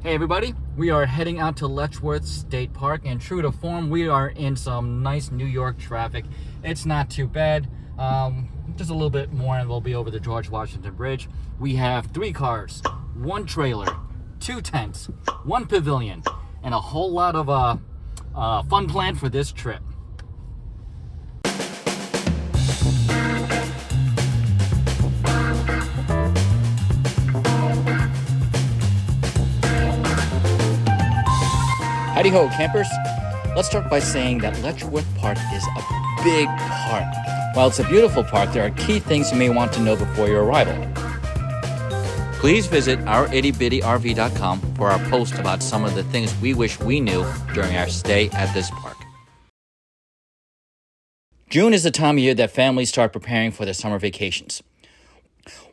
Hey everybody, we are heading out to Letchworth State Park, and true to form, we are in some nice New York traffic. It's not too bad, just a little bit more and we'll be over the George Washington Bridge. We have 3 cars, 1 trailer, 2 tents, 1 pavilion, and a whole lot of fun planned for this trip. Howdy ho, campers. Let's start by saying that Letchworth Park is a big park. While it's a beautiful park, there are key things you may want to know before your arrival. Please visit our ittybittyrv.com for our post about some of the things we wish we knew during our stay at this park. June is the time of year that families start preparing for their summer vacations.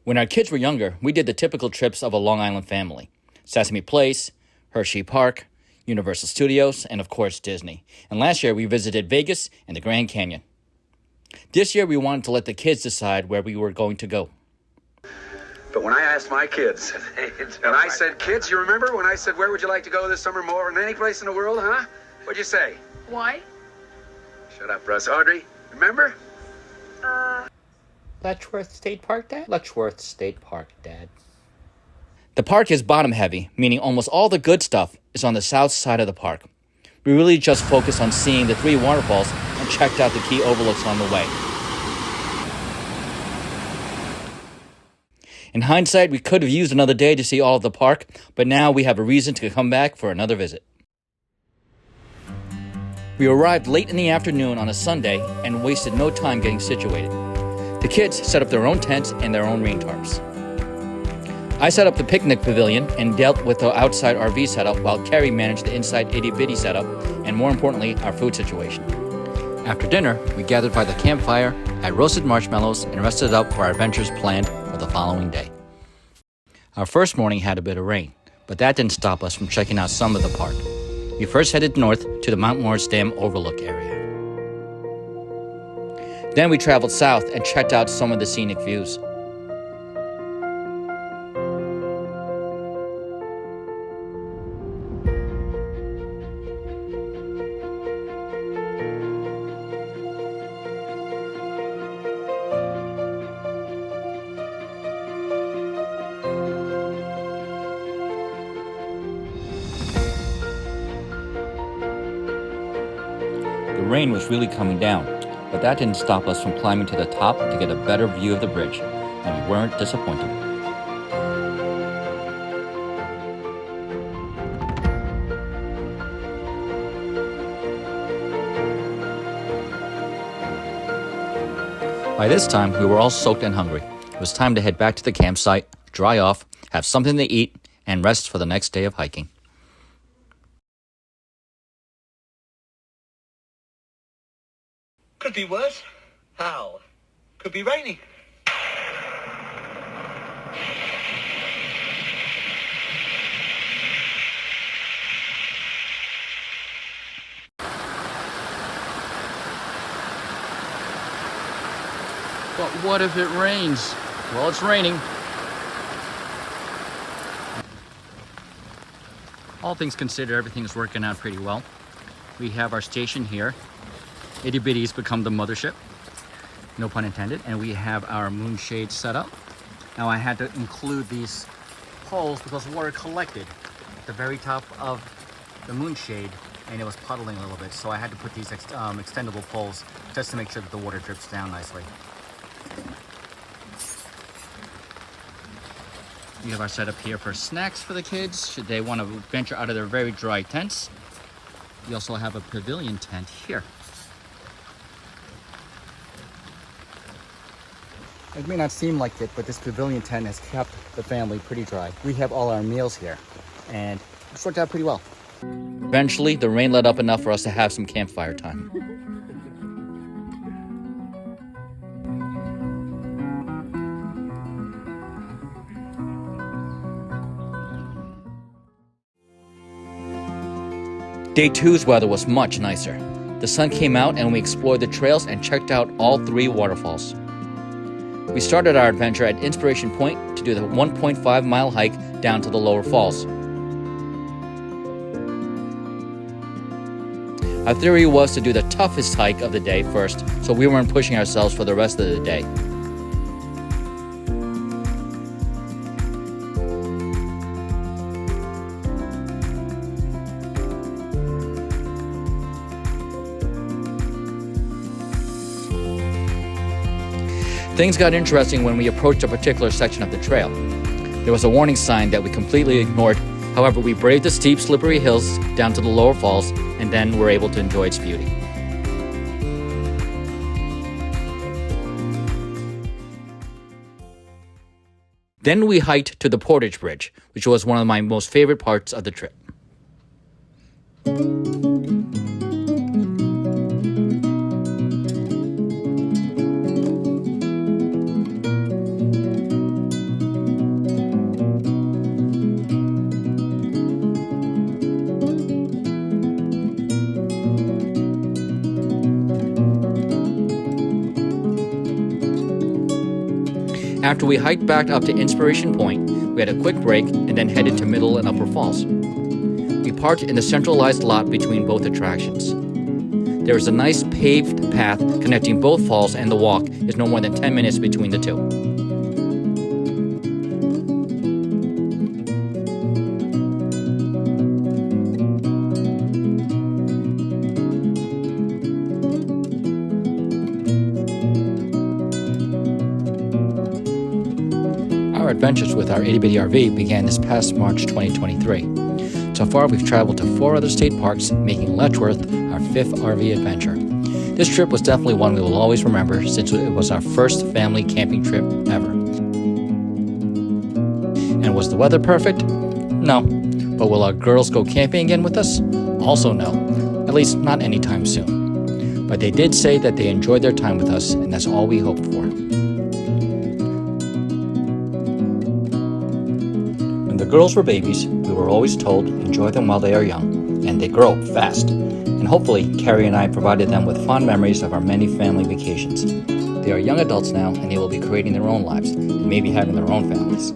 When our kids were younger, we did the typical trips of a Long Island family. Sesame Place, Hershey Park, Universal Studios, and of course Disney. And last year we visited Vegas and the Grand Canyon. This year we wanted to let the kids decide where we were going to go. But when I asked my kids, and I said, kids, you remember when I said, where would you like to go this summer more than any place in the world, huh? What'd you say? Why? Shut up, Russ. Audrey, remember? Letchworth State Park, Dad? Letchworth State Park, Dad. The park is bottom heavy, meaning almost all the good stuff is on the south side of the park. We really just focused on seeing the 3 waterfalls and checked out the key overlooks on the way. In hindsight, we could have used another day to see all of the park, but now we have a reason to come back for another visit. We arrived late in the afternoon on a Sunday and wasted no time getting situated. The kids set up their own tents and their own rain tarps. I set up the picnic pavilion and dealt with the outside RV setup while Carrie managed the inside itty-bitty setup and, more importantly, our food situation. After dinner, we gathered by the campfire, had roasted marshmallows, and rested up for our adventures planned for the following day. Our first morning had a bit of rain, but that didn't stop us from checking out some of the park. We first headed north to the Mount Morris Dam overlook area. Then we traveled south and checked out some of the scenic views. The rain was really coming down, but that didn't stop us from climbing to the top to get a better view of the bridge, and we weren't disappointed. By this time, we were all soaked and hungry. It was time to head back to the campsite, dry off, have something to eat, and rest for the next day of hiking. Could be worse. How? Could be raining. But what if it rains? Well, it's raining. All things considered, everything's working out pretty well. We have our station here. Itty Bitty's become the mothership, no pun intended, and we have our moonshade set up. Now I had to include these poles because water collected at the very top of the moonshade and it was puddling a little bit, so I had to put these extendable poles just to make sure that the water drips down nicely. We have our setup here for snacks for the kids should they want to venture out of their very dry tents. We also have a pavilion tent here. It may not seem like it, but this pavilion tent has kept the family pretty dry. We have all our meals here, and it's worked out pretty well. Eventually, the rain let up enough for us to have some campfire time. Day 2's weather was much nicer. The sun came out and we explored the trails and checked out all 3 waterfalls. We started our adventure at Inspiration Point to do the 1.5-mile hike down to the lower falls. Our theory was to do the toughest hike of the day first, so we weren't pushing ourselves for the rest of the day. Things got interesting when we approached a particular section of the trail. There was a warning sign that we completely ignored. However, we braved the steep, slippery hills down to the lower falls and then were able to enjoy its beauty. Then we hiked to the Portage Bridge, which was one of my most favorite parts of the trip. After we hiked back up to Inspiration Point, we had a quick break and then headed to Middle and Upper Falls. We parked in a centralized lot between both attractions. There is a nice paved path connecting both falls, and the walk is no more than 10 minutes between the two. Our adventures with our itty-bitty RV began this past March 2023. So far, we've traveled to 4 other state parks, making Letchworth our 5th RV adventure. This trip was definitely one we will always remember, since it was our first family camping trip ever. And was the weather perfect? No. But will our girls go camping again with us? Also no. At least not anytime soon. But they did say that they enjoyed their time with us, and that's all we hoped for. When the girls were babies, we were always told, enjoy them while they are young, and they grow fast. And hopefully, Carrie and I provided them with fond memories of our many family vacations. They are young adults now, and they will be creating their own lives, and maybe having their own families.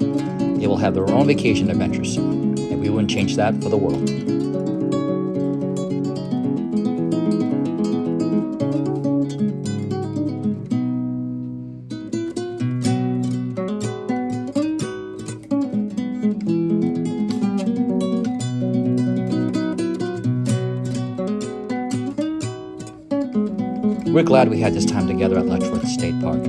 They will have their own vacation adventures soon, and we wouldn't change that for the world. We're glad we had this time together at Letchworth State Park.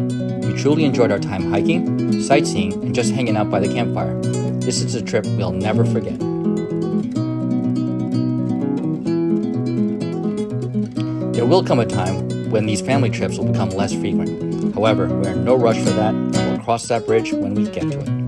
We truly enjoyed our time hiking, sightseeing, and just hanging out by the campfire. This is a trip we'll never forget. There will come a time when these family trips will become less frequent. However, we're in no rush for that, and we'll cross that bridge when we get to it.